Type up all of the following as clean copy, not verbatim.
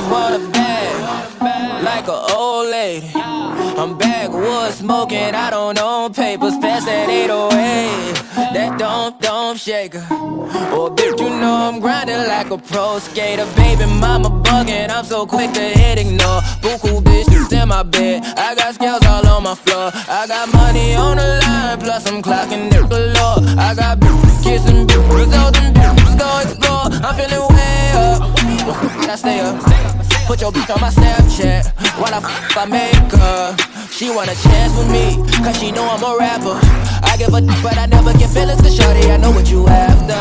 want a bag, like an old lady. I'm backwoods smoking, I don't own papers, pass that 808. That don't shaker. Oh, bitch, you know I'm grinding like a pro skater. Baby mama bugging, I'm so quick to hit ignore. Buku bitches in my bed, I got scales all on my floor. I got money on the line, plus I'm clocking it galore. I got bitches kissing bitches, all them bitches go explore. I'm feeling way up, I stay up. Put your bitch on my Snapchat while I make her. She want a chance with me, cause she know I'm a rapper. I give a but I never get feelings, cause shorty, I know what you after.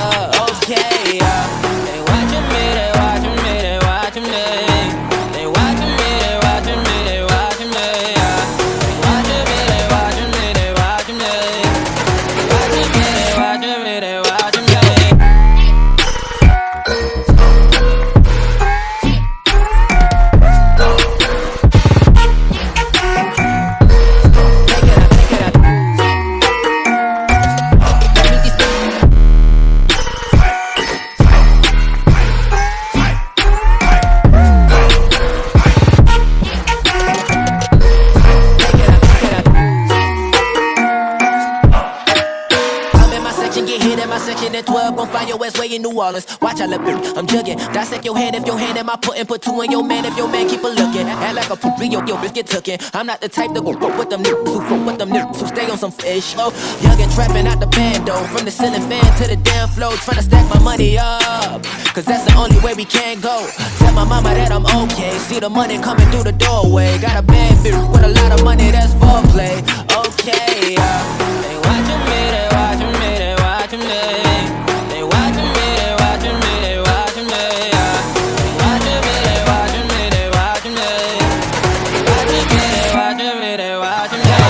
Okay, they watching me, they watching me, they watching me. They watching me, they watching me, they watching me. They watching me, they watching me, they watching me. They watching me, they watching me, they watching me. At 12, gon' find your ass way in New Orleans. Watch I look, I'm jugging. Dissect your hand if your hand in my pudding. Put two in your man if your man keep a looking. Act like a poopy, yo, bitch get tookin'. I'm not the type to go fuck with them niggas who fuck with them niggas who stay on some fish. Oh, young and trapping out the bando. From the ceiling fan to the damn floor. Tryna stack my money up, cause that's the only way we can go. Tell my mama that I'm okay. See the money coming through the doorway. Got a bad bitch with a lot of money, that's foreplay. Okay, they watching me, they watching me, they watching me. Watching me, they watching me.